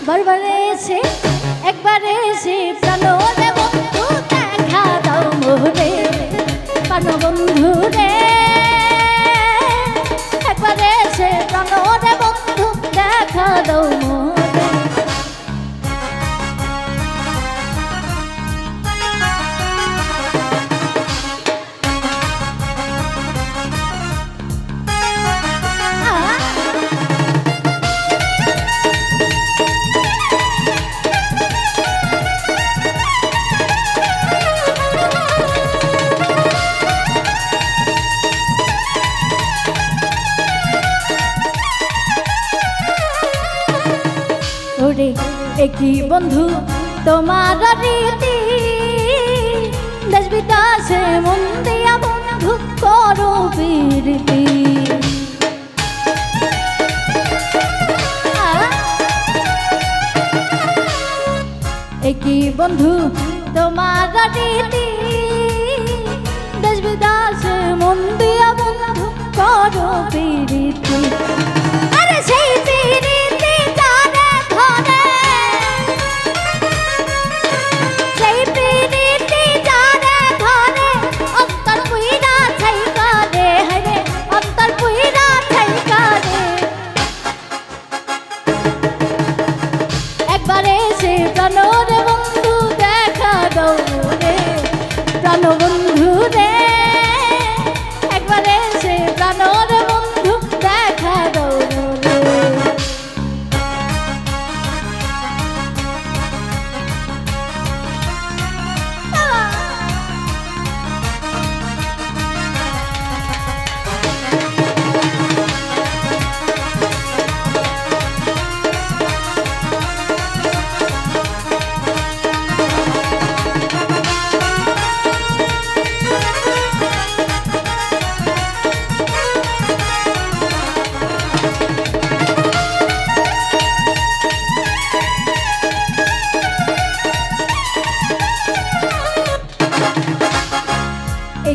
বারবারে এসে একবারে এসে প্রাণ রে বন্ধু দেখা দাও মোরে প্রাণ বন্ধু রে একবারে এসে প্রাণ রে বন্ধু দেখা দাও মোরে একই বন্ধু তোমার রীতি দেশ বিদেশে মন দিয়া বন্ধু করো প্রীতি একই বন্ধু তোমার রীতি দেশ বিদেশে মন দিয়া বন্ধু করো প্রীতি আরে সেই প্রাণ রে বন্ধু দেখা দাও রে প্রাণ বন্ধু রে একবারে সে প্রাণ রে বন্ধু দেখা দাও রে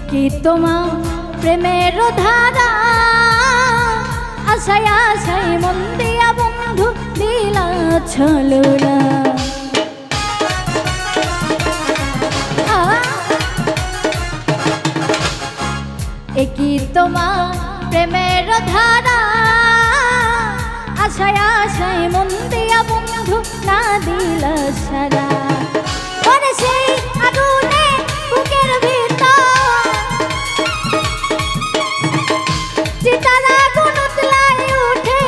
কি তোমার প্রেমের ধারা আশায় আশায় মন দিয়া বন্ধু দিলা ছলনা একই তোমার প্রেমের ধারা আশায় আশায় মন দিয়া বন্ধু না দিলা সারা পরে সেই আগুনে বুকের ভিতর চিতারা গুনুতলাই উঠে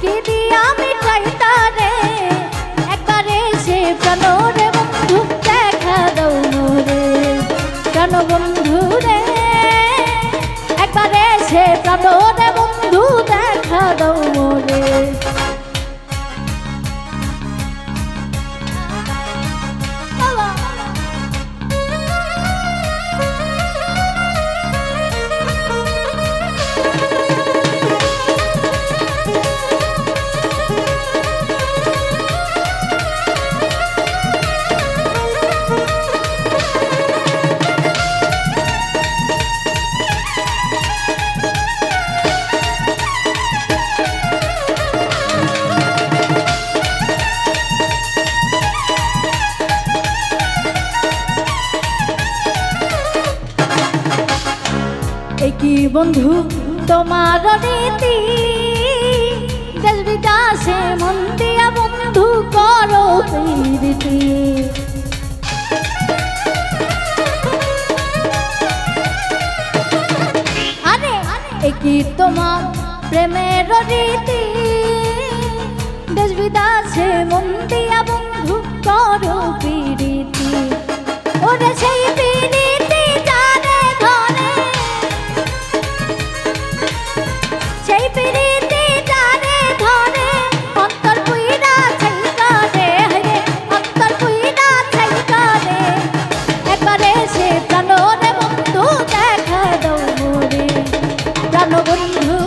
কি দিয়া মিঠাই তারে একবারে সে প্রাণ রে বন্ধু দেখা দাও মোরে প্রাণ বন্ধু রে একবারে সে প্রাণ রে বন্ধু দেখা দাও মোরে একই বন্ধু তোমার রীতি দেশ বিদেশে মন দিয়া বন্ধু করো প্রীতি আরে একই তোমার প্রেমের রীতি দেশ বিদেশে মন দিয়া বন্ধু করো প্রীতি ওরে সেই প্রীতি সেই প্রীতি জানে ধরে অন্তর পুইরা ছাইকা রে হরে অন্তর পুইরা ছাইকা রে একবারে সে প্রাণ রে বন্ধু দেখা দাও মোরে প্রাণ বন্ধু